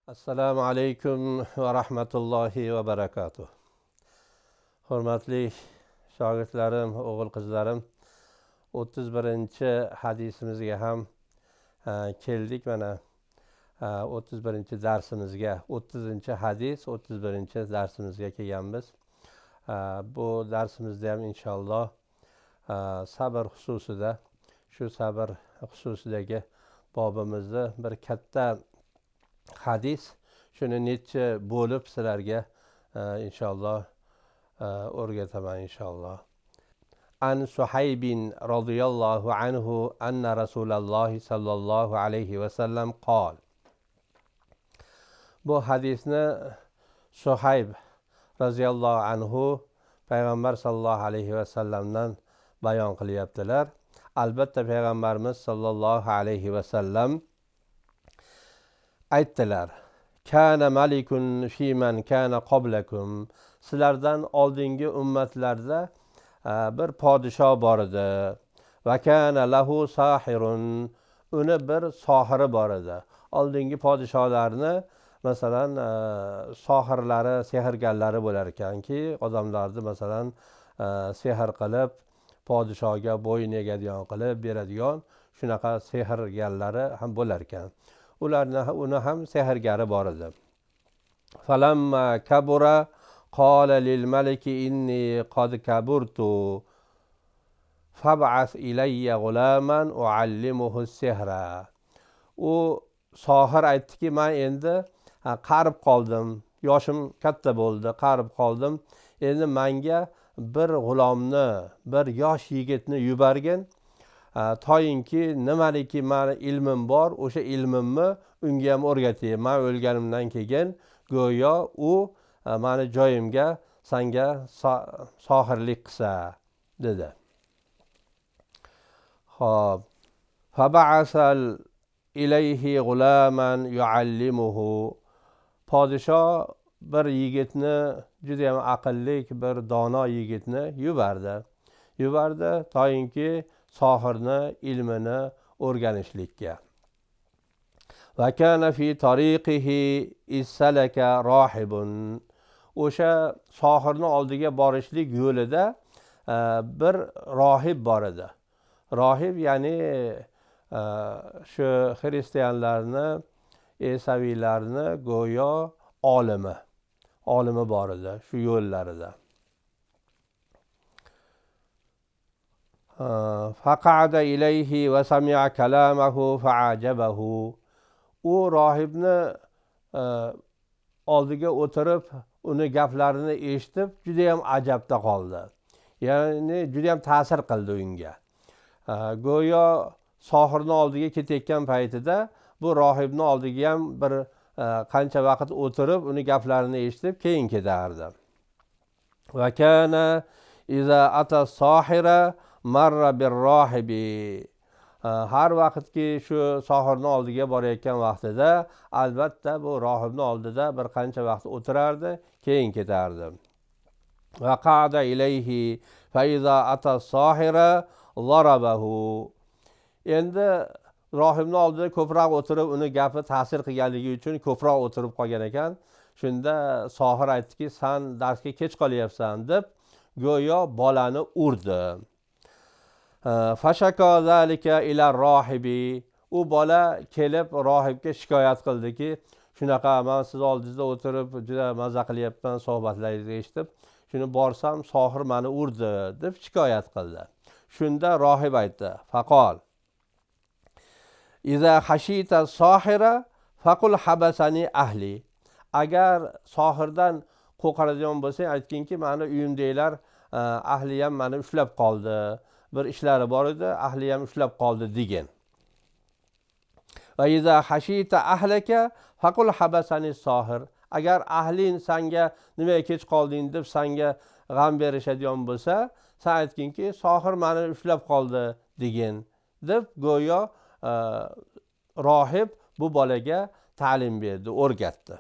Assalomu alaykum va rahmatullohi va barakatuh. Hurmatli shogirdlarim, o'g'il qizlarim, 31-hadisimizga ham keldik. Mana 31-darsimizga, 30-hadis, 31-darsimizga kelganmiz. Bu darsimizda ham inshaalloh sabr xususida, shu sabr xususidagi bobimizda bir katta hadis, shuni necha bo'lib sizlarga inshaalloh o'rgataman inshaalloh. An Suhaybin radhiyallohu anhu anna Rasululloh sallallohu alayhi va sallam qol. Bu hadisni Suhayb radhiyallohu anhu payg'ambar sallallohu alayhi va sallamdan bayon qilyaptilar. Albatta payg'ambarimiz sallallohu alayhi va sallam aytdilar: kana malikun fi man kana qablakum. Sizlardan oldingi ummatlarda bir podsho bor edi. Va kana lahu sahirun. Uni bir sohiri bor edi. Oldingi podsholarni masalan sohirlari, sehrgarlari bo'lar ekanki, odamlarni masalan sehr qilib podshoga bo'yin egadigan qilib beradigan shunaqa sehrgarlari ham bo'lar ekan. Uni ham sehrgari bor edi. Falamma kabura qala lil maliki inni qad kaburtu fab'as ilayya g'ulaman uallimuhu sihra. U sohir aytdiki, men endi qarib qoldim, yoshim katta bo'ldi, qarib qoldim. Endi menga bir g'ulomni, bir yosh yigitni yuborgin. Toyinki nimaliki mani ilmim bor, o'sha ilmimni unga ham o'rgatay. Men o'lganimdan keyin go'yo u mani joyimga senga sohirlik qilsa dedi. Xo'p. Faba'asal ilayhi g'ulaman yuallimuhu. Podsho bir yigitni, juda ham aqlli, bir dono yigitni yubordi toyinki sohirni ilmini o'rganishlikka. Va kana fi tariqihi issalaka rohibun. O'sha sohirni oldiga borishlik yo'lida bir rohib bor edi. Rohib ya'ni shu xristianlarni, esaviylarni go'yo olimi bor edi shu yo'llarida. Faqa'ada ilayhi va sami'a kalamahu fa'ajabahu. U rohibni oldiga o'tirib, uni gaplarini eshitib, juda ham ajabda qoldi. Ya'ni juda ham ta'sir qildi unga. Go'yo sohirni oldiga ketayotgan paytida bu rohibni oldiga ham bir qancha vaqt o'tirib, uni gaplarini eshitib, keyin ketardi. Va kana iza ata sohira marra bir rohibi. Har vaqtki shu sohirni oldiga borayotgan vaqtida albatta bu rohibni oldida bir qancha vaqt o'tirardi, keyin ketardi. Va qa'ada ilayhi fa iza ata sohira zarabahu. Endi rohibni oldida ko'proq o'tirib, uni gapi ta'sir qilganligi uchun ko'proq o'tirib qolgan ekan. Shunda sohir aytdiki, sen darsga kech qolyapsan deb go'yo bolani urdi. Fashaka zalika ila rohibi. U bola kelib rohibga shikoyat qildiki, shunaqa men siz oldingizda o'tirib juda maza qilyapman, suhbatlaringizni eshitib, shuni borsam sohir meni urdi deb shikoyat qildi. Shunda rohib aytdi: faqol iza khashita sohira faqul habasani ahli. Agar sohirdan qo'rqadigan bo'lsang, aytginki, meni uyimdagilar, ahli ham meni ushlab qoldi. Bir ishlari bor edi, ahli ham ushlab qoldi degan. Va iza khashita ahlaka faqul habasani sohir. Agar ahling senga nimaga kech qolding deb senga g'am berishadigan bo'lsa, sen aytginki, sohir meni ushlab qoldi degan deb go'yo rohib bu bolaga ta'lim berdi, o'rgatdi.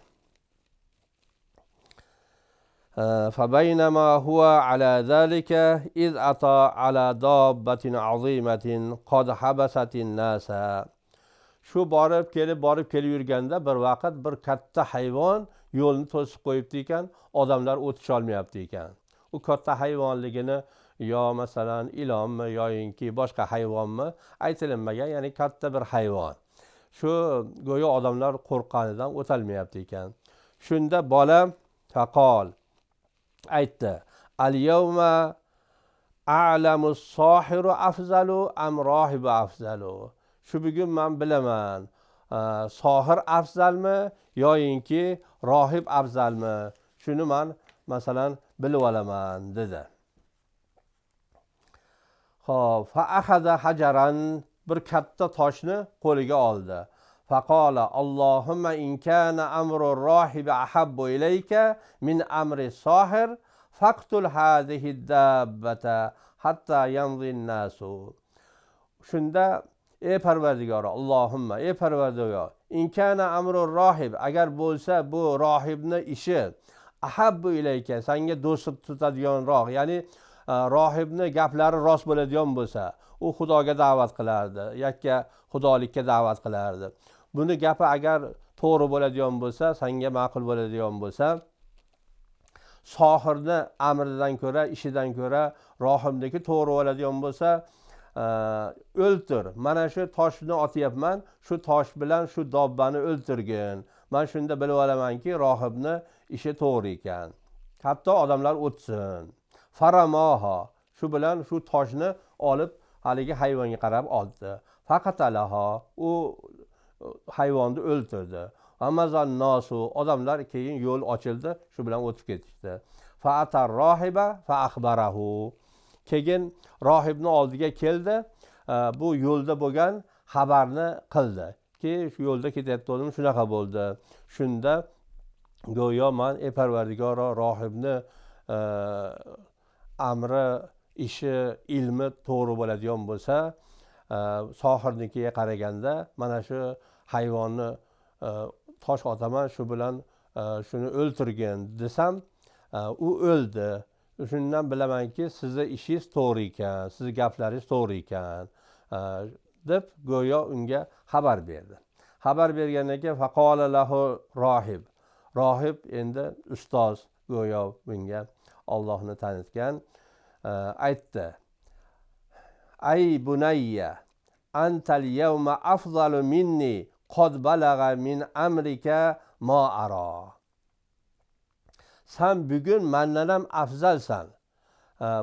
فبينما هو على ذلك إذ أتى على دابة عظيمة قد حبست الناس. shu borib kelib yurganda bir vaqt bir katta hayvon yo'lni to'sib qo'yibdi ekan, odamlar o'tisholmayapti ekan. U katta hayvonligini yo masalan ilonmi yoyinki boshqa hayvonmi aytilinmagan, ya'ni katta bir hayvon. Shu go'yo odamlar qo'rqqanidan o'tolmayapti ekan. Shunda bola faqol aytdi: "Al-yawma a'lamu sohiru afzalu am rohibu afzalu." Shu bugun men bilaman, sohir afzalmi yoyinki rohib afzalmi? Shuni men masalan bilib olaman dedi. Xo'p, fa akhadha hajaran, bir katta toshni qo'liga oldi. Faqala: "Allohumma in kana amru rohibi ahabbu ilayka min amri sohir faqtul hadhihi dabbata hatta yanzi nasu." Shunda ey Parvardigor, Allohumma, ey Parvardigor, in kana amru rohib, agar bo'lsa bu rohibni ishi ahabbu ilayka, senga do'st tutadiganroq, ya'ni rohibni gaplari rost bo'ladigan bo'lsa, u xudoga da'vat qilardi, yakka xudolikka da'vat qilardi. Buni gapi agar to'g'ri bo'ladigan bo'lsa, senga ma'qul bo'ladigan bo'lsa, sohirni amridan ko'ra, ishidan ko'ra rohibniki to'g'ri bo'ladigan bo'lsa, o'ltir. Mana shu toshni otyapman, shu tosh bilan shu dobbani o'ltirgin. Men shunda bilib olamanki, rohibni ishi to'g'ri ekan. Hatto odamlar o'tsin. Faramoha, shu bilan shu toshni olib haligi hayvonga qarab oldi. Faqatalaha, u hayvonni o'ltirdi. Amazon nasu, odamlar keyin yo'l ochildi, shu bilan o'tib ketishdi. Fa'atar rohiba fa akhbarahu. Keyin rohibni oldiga keldi, bu yo'lda bo'lgan xabarni qildi ki shu yo'lda ketayotganim shunaqa bo'ldi. Shunda go'yo men ey Parvardigor, rohibni amri, ishi, ilmi to'g'ri bo'ladigan bo'lsa, sohirnikiga qaraganda mana shu hayvonni tosh otaman, shu bilan shuni o'ltirgin desam, u o'ldi. Shundan bilamanki, sizni ishingiz to'g'ri ekan, sizni gaplaringiz to'g'ri ekan deb go'yo unga xabar berdi. Xabar bergandan keyin faqala lahu rohib. Rohib endi ustoz go'yo bunga Allohni tanitgan, aytdi: "Ay bunayya, antal yawma afzalu minni qad balagha min amrika ma ara." Sen bugun mendan ham afzalsan.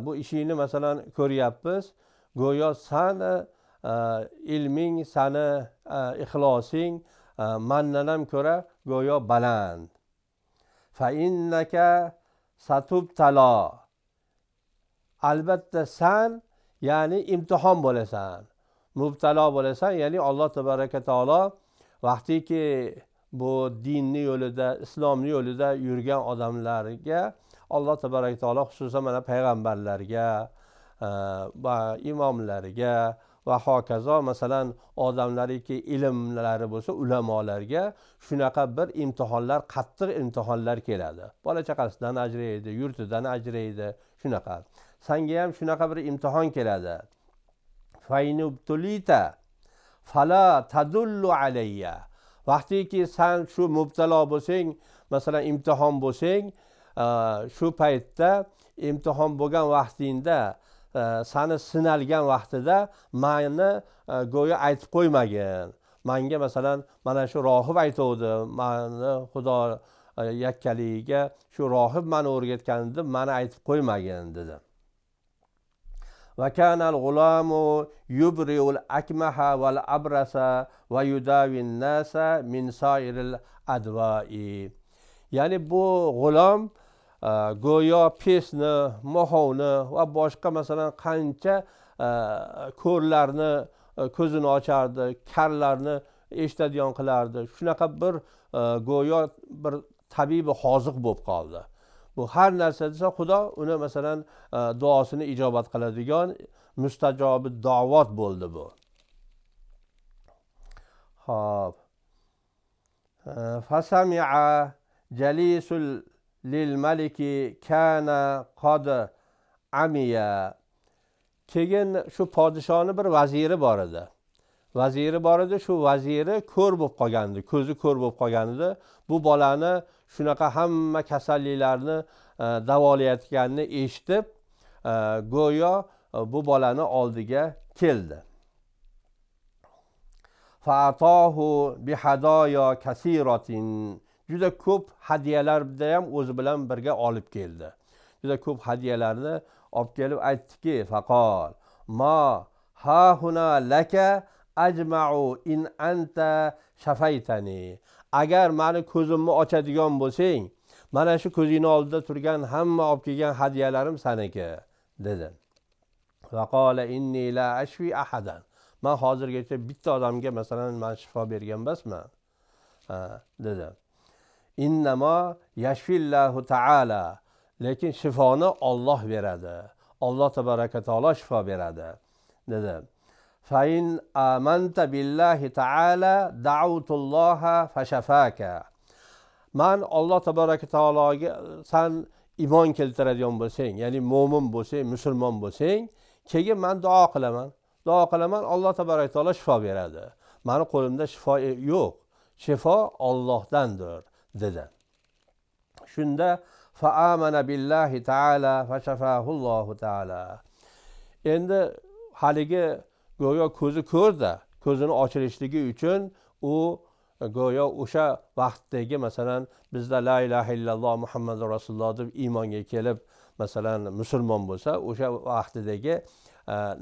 Bu ishingni masalan ko'ryapmiz. Go'yo sen ilming, seni ixlosing mendan ham ko'ra go'yo baland. Fa innaka satubtala. Albatta sen ya'ni imtihon bo'lasan. Mubtalo bo'lasan, ya'ni Alloh tabaraka taolo vaqtiki bu dinni yo'lida, islomni yo'lida yurgan odamlarga Alloh tabaraka taolo xususan mana payg'ambarlarga va imomlarga va hokazo masalan odamlariki ilmlari bo'lsa ulamolarga shunaqa bir imtihonlar, qattiq imtihonlar keladi. Bola chaqasidan ajraydi, yurtidan ajraydi, shunaqa. Senga ham shunaqa bir imtihon keladi. Faynubtulita fala tadullu alayya. Vaqtiki sen shu mubtalo bo'lsang, masalan imtihon bo'lsang, shu paytda imtihon bo'lgan vaqtingda, seni sinalgan vaqtida meni go'yo aytib qo'ymagin. Menga masalan mana shu rohib aytuvdi, meni xudo yakkaligiga shu rohib meni o'rgatgandi, meni aytib qo'ymagin dedi. Va kana al-g'ulamu yubri'ul akmaha wal abrasa va yudawin nasa min sa'iril adwa'i. Ya'ni bu g'ulam go'yo pesni, mohovni va boshqa masalan qancha ko'rlarni ko'zini ochardi, karlarni eshitadigan qilardi. Shunaqa bir go'yo bir tabiiy hoziq bo'lib qoldi. Bu har narsa desa Xudo uni masalan duosini ijobat qiladigan mustajobi da'vat bo'ldi bu. Xo'p. Fasami'a jalisul lil maliki kana qad amiya. Keyin shu podshoni bir vaziri bor edi. vaziri bor edi. Shu vaziri ko'r bo'lib qolgandi, ko'zi ko'r bo'lib qolgan edi. Bu bolani shunaqa hamma kasalliklarni davolayotganini eshitib, go'yo bu bolani oldiga keldi. Fa'atahu bihadoya kasiratin. Juda ko'p hadyalarni ham o'zi bilan birga olib keldi. Juda ko'p hadyalarni olib kelib aytdiki, faqol ma ha huna laka ajma'u in anta shafaytani. Agar meni ko'zimni ochadigan bo'lsang, mana shu ko'zingni oldida turgan hamma olib kelgan hadyalarim saniki, dedi. Faqala inni la ashfi ahadan. Men hozirgacha bitta odamga masalan men shifo bergan emasman, dedi. Innama yashfillahu ta'ala. Lekin shifoni Alloh beradi. Alloh tabaraka taolo shifo beradi, dedi. Fa in amanta billahi ta'ala da'utulloha fashafaka. Men Alloh tabaraka taologa sen iymon keltiradigan bo'lsang, ya'ni mo'min bo'lsang, musulmon bo'lsang, keyin men duo qilaman. Duo qilaman, Alloh tabaraka taolo shifo beradi. Meni qo'limda shifo yo'q. Shifo Allohdandir, dedi. Shunda fa'amana billahi ta'ala fashafahu Allohu ta'ala. Endi haligi go'yo ko'zi ko'rda, ko'zini ochirishligi uchun u go'yo o'sha vaqtdagi masalan bizda la ilaha illalloh Muhammadur Rasululloh deb iymonga kelib masalan musulmon bo'lsa, o'sha vaqtdagi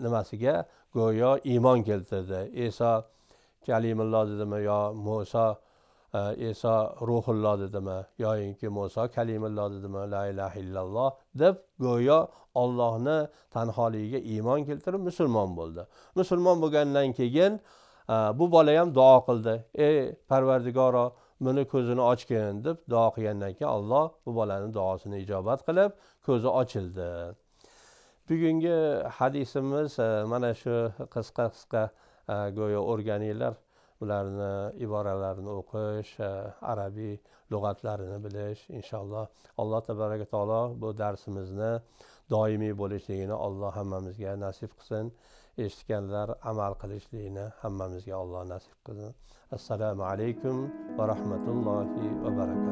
nimasiga go'yo iymon keltirdi. Iso kalimulloh dedimi yo Musa Iso ruhulloh dedimi yoinki Musa kalimulloh dedimi la ilaha illalloh deb go'yo Allohni tanholigiga iymon keltirib musulmon bo'ldi. Musulmon bo'lgandan keyin bu bola ham duo qildi. Ey Parvardigoro, meni ko'zini ochgin deb duo qilgandan keyin Alloh bu bolaning duosini ijobat qilib ko'zi ochildi. Bugungi hadisimiz mana shu qisqa go'yo o'rganinglar. Ularni iboralarini o'qish, arabiy lug'atlarini bilish. Inshaalloh Alloh tabaraka taolo bu darsimizni doimiy bo'lishligini Alloh hammamizga nasib qilsin. Eshitganlar amal qilishlikni hammamizga Alloh nasib qilsin. Assalomu alaykum va rahmatullohi va barakatuh.